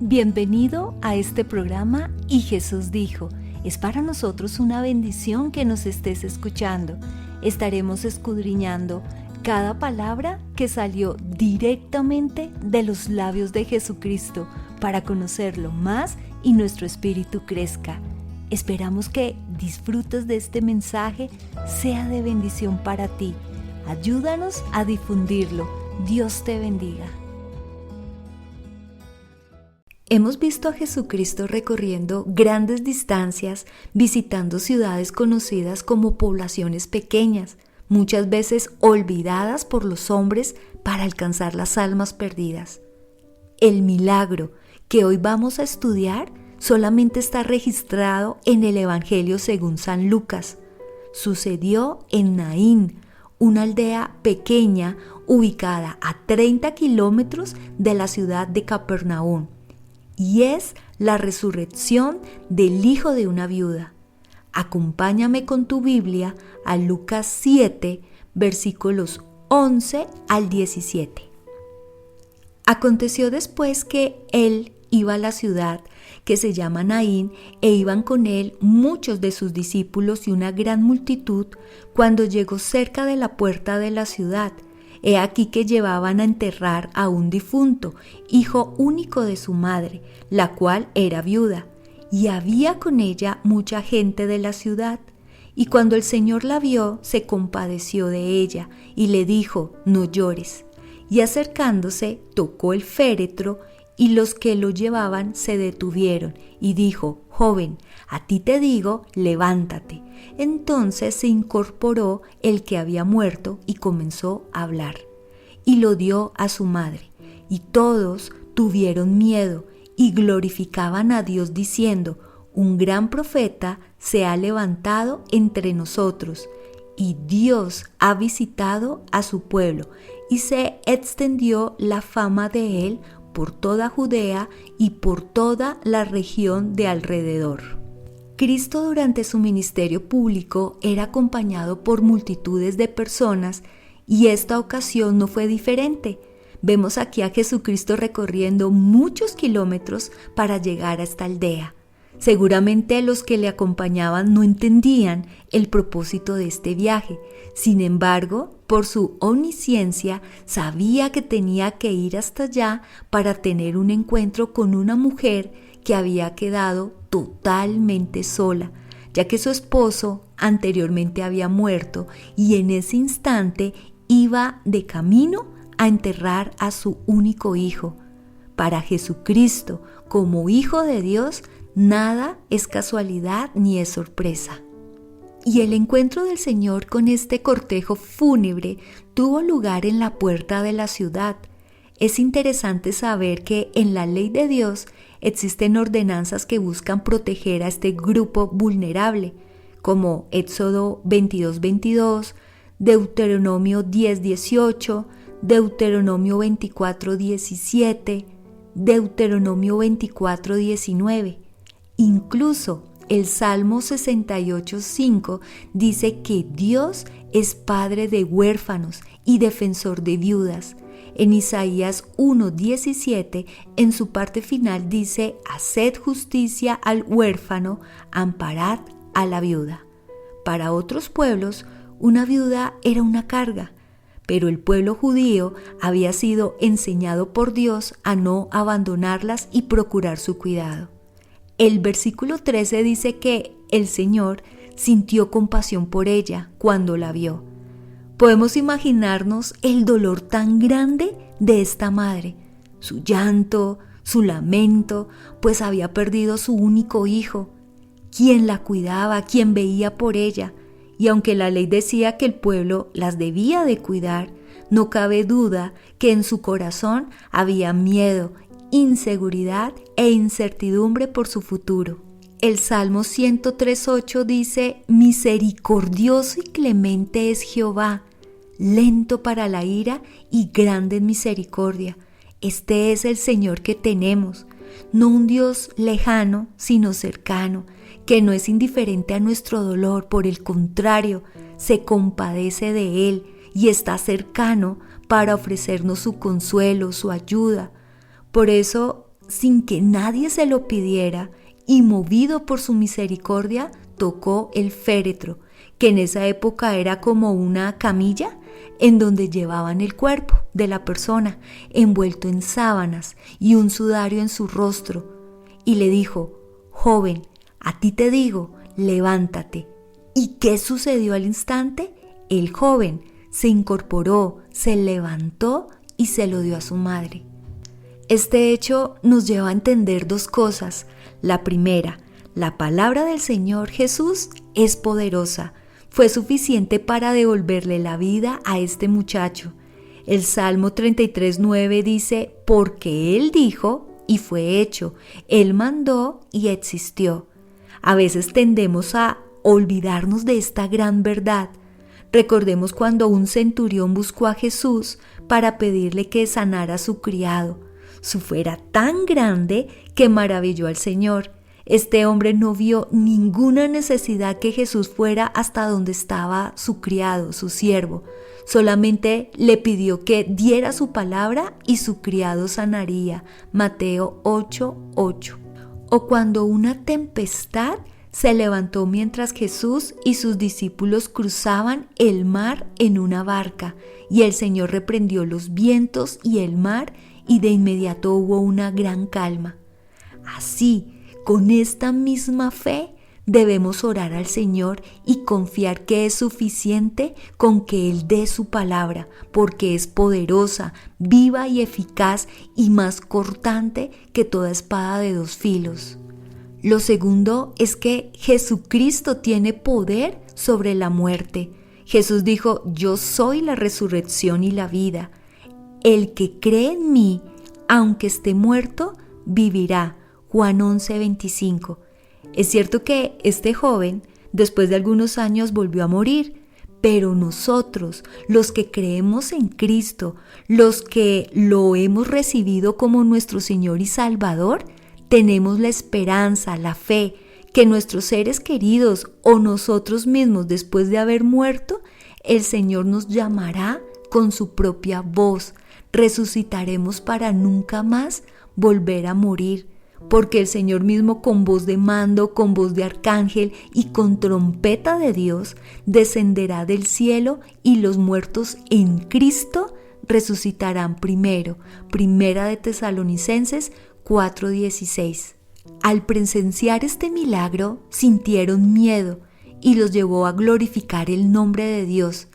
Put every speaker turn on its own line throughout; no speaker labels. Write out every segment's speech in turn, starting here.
Bienvenido a este programa Y Jesús dijo. Es para nosotros una bendición que nos estés escuchando. Estaremos escudriñando cada palabra que salió directamente de los labios de Jesucristo para conocerlo más y nuestro espíritu crezca. Esperamos que disfrutes de este mensaje, sea de bendición para ti. Ayúdanos a difundirlo. Dios te bendiga. Hemos visto a Jesucristo recorriendo grandes distancias, visitando ciudades conocidas como poblaciones pequeñas, muchas veces olvidadas por los hombres para alcanzar las almas perdidas. El milagro que hoy vamos a estudiar solamente está registrado en el Evangelio según San Lucas. Sucedió en Naín, una aldea pequeña ubicada a 30 kilómetros de la ciudad de Capernaum. Y es la resurrección del hijo de una viuda. Acompáñame con tu Biblia a Lucas 7, versículos 11 al 17. Aconteció después que él iba a la ciudad que se llama Naín, e iban con él muchos de sus discípulos y una gran multitud. Cuando llegó cerca de la puerta de la ciudad, he aquí que llevaban a enterrar a un difunto, hijo único de su madre, la cual era viuda, y había con ella mucha gente de la ciudad. Y cuando el Señor la vio, se compadeció de ella, y le dijo: no llores. Y acercándose, tocó el féretro, y los que lo llevaban se detuvieron, y dijo: joven, a ti te digo, levántate. Entonces se incorporó el que había muerto y comenzó a hablar. Y lo dio a su madre. Y todos tuvieron miedo y glorificaban a Dios diciendo: un gran profeta se ha levantado entre nosotros, y Dios ha visitado a su pueblo. Y se extendió la fama de él por toda Judea y por toda la región de alrededor. Cristo durante su ministerio público era acompañado por multitudes de personas, y esta ocasión no fue diferente. Vemos aquí a Jesucristo recorriendo muchos kilómetros para llegar a esta aldea. Seguramente los que le acompañaban no entendían el propósito de este viaje. Sin embargo, por su omnisciencia, sabía que tenía que ir hasta allá para tener un encuentro con una mujer que había quedado totalmente sola, ya que su esposo anteriormente había muerto, y en ese instante iba de camino a enterrar a su único hijo. Para Jesucristo, como Hijo de Dios, nada es casualidad ni es sorpresa. Y el encuentro del Señor con este cortejo fúnebre tuvo lugar en la puerta de la ciudad. Es interesante saber que en la ley de Dios existen ordenanzas que buscan proteger a este grupo vulnerable, como Éxodo 22:22, Deuteronomio 10:18, Deuteronomio 24:17, Deuteronomio 24:19. Incluso el Salmo 68:5 dice que Dios es padre de huérfanos y defensor de viudas. En Isaías 1:17, en su parte final dice: haced justicia al huérfano, amparad a la viuda. Para otros pueblos, una viuda era una carga, pero el pueblo judío había sido enseñado por Dios a no abandonarlas y procurar su cuidado. El versículo 13 dice que el Señor sintió compasión por ella cuando la vio. Podemos imaginarnos el dolor tan grande de esta madre, su llanto, su lamento, pues había perdido su único hijo, quien la cuidaba, quien veía por ella. Y aunque la ley decía que el pueblo las debía de cuidar, no cabe duda que en su corazón había miedo, inseguridad e incertidumbre por su futuro. El Salmo 103:8 dice: misericordioso y clemente es Jehová, lento para la ira y grande en misericordia. Este es el Señor que tenemos, no un Dios lejano, sino cercano, que no es indiferente a nuestro dolor, por el contrario, se compadece de él y está cercano para ofrecernos su consuelo, su ayuda. Por eso sin que nadie se lo pidiera, y movido por su misericordia, tocó el féretro, que en esa época era como una camilla en donde llevaban el cuerpo de la persona, envuelto en sábanas y un sudario en su rostro, y le dijo: «Joven, a ti te digo, levántate». ¿Y qué sucedió al instante? El joven se incorporó, se levantó y se lo dio a su madre. Este hecho nos lleva a entender dos cosas. La primera, la palabra del Señor Jesús es poderosa. Fue suficiente para devolverle la vida a este muchacho. El Salmo 33:9 dice: «Porque Él dijo y fue hecho, Él mandó y existió». A veces tendemos a olvidarnos de esta gran verdad. Recordemos cuando un centurión buscó a Jesús para pedirle que sanara a su criado. Su fe era tan grande que maravilló al Señor. Este hombre no vio ninguna necesidad que Jesús fuera hasta donde estaba su criado, su siervo. Solamente le pidió que diera su palabra y su criado sanaría. Mateo 8:8. O cuando una tempestad se levantó mientras Jesús y sus discípulos cruzaban el mar en una barca, y el Señor reprendió los vientos y el mar, y de inmediato hubo una gran calma. Así, con esta misma fe, debemos orar al Señor y confiar que es suficiente con que Él dé su palabra, porque es poderosa, viva y eficaz, y más cortante que toda espada de dos filos. Lo segundo es que Jesucristo tiene poder sobre la muerte. Jesús dijo: «Yo soy la resurrección y la vida. El que cree en mí, aunque esté muerto, vivirá». Juan 11:25. Es cierto que este joven, después de algunos años, volvió a morir, pero nosotros, los que creemos en Cristo, los que lo hemos recibido como nuestro Señor y Salvador, tenemos la esperanza, la fe, que nuestros seres queridos o nosotros mismos, después de haber muerto, el Señor nos llamará con su propia voz. Resucitaremos para nunca más volver a morir, porque el Señor mismo, con voz de mando, con voz de arcángel y con trompeta de Dios, descenderá del cielo, y los muertos en Cristo resucitarán primero. Primera de Tesalonicenses 4:16. Al presenciar este milagro, sintieron miedo y los llevó a glorificar el nombre de Dios.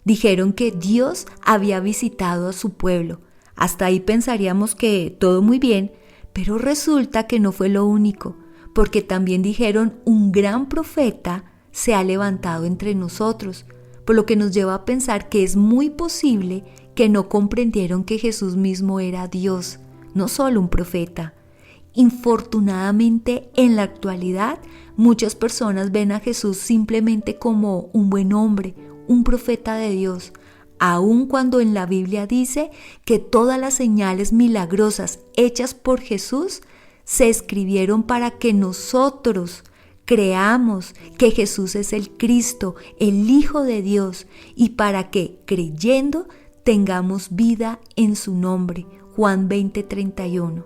Dijeron que Dios había visitado a su pueblo. Hasta ahí pensaríamos que todo muy bien, pero resulta que no fue lo único, porque también dijeron: «Un gran profeta se ha levantado entre nosotros», por lo que nos lleva a pensar que es muy posible que no comprendieron que Jesús mismo era Dios, no solo un profeta. Infortunadamente, en la actualidad, muchas personas ven a Jesús simplemente como un buen hombre, un profeta de Dios, aun cuando en la Biblia dice que todas las señales milagrosas hechas por Jesús se escribieron para que nosotros creamos que Jesús es el Cristo, el Hijo de Dios, y para que, creyendo, tengamos vida en su nombre. Juan 20:31.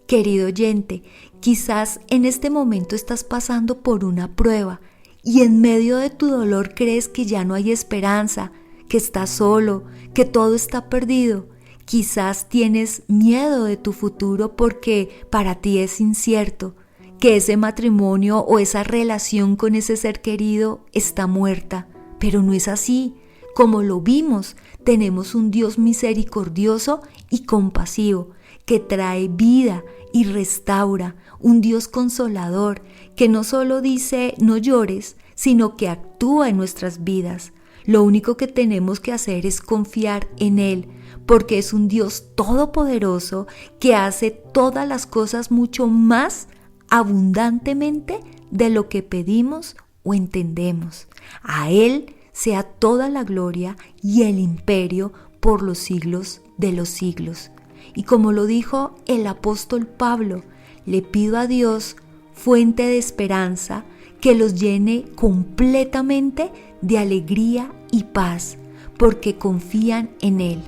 Querido oyente, quizás en este momento estás pasando por una prueba y en medio de tu dolor crees que ya no hay esperanza, que estás solo, que todo está perdido. Quizás tienes miedo de tu futuro porque para ti es incierto, que ese matrimonio o esa relación con ese ser querido está muerta, pero no es así. Como lo vimos, tenemos un Dios misericordioso y compasivo, que trae vida y restaura, un Dios consolador, que no solo dice no llores, sino que actúa en nuestras vidas. Lo único que tenemos que hacer es confiar en Él, porque es un Dios todopoderoso que hace todas las cosas mucho más abundantemente de lo que pedimos o entendemos. A Él sea toda la gloria y el imperio por los siglos de los siglos. Y como lo dijo el apóstol Pablo, le pido a Dios, fuente de esperanza, que los llene completamente de alegría y paz, porque confían en Él.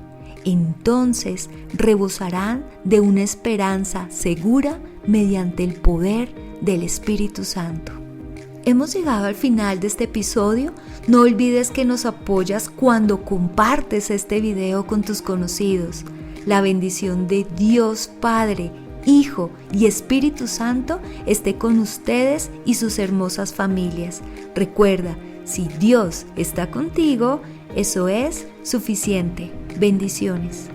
Entonces rebosarán de una esperanza segura mediante el poder del Espíritu Santo. Hemos llegado al final de este episodio. No olvides que nos apoyas cuando compartes este video con tus conocidos. La bendición de Dios Padre, Hijo y Espíritu Santo esté con ustedes y sus hermosas familias. Recuerda, si Dios está contigo, eso es suficiente. Bendiciones.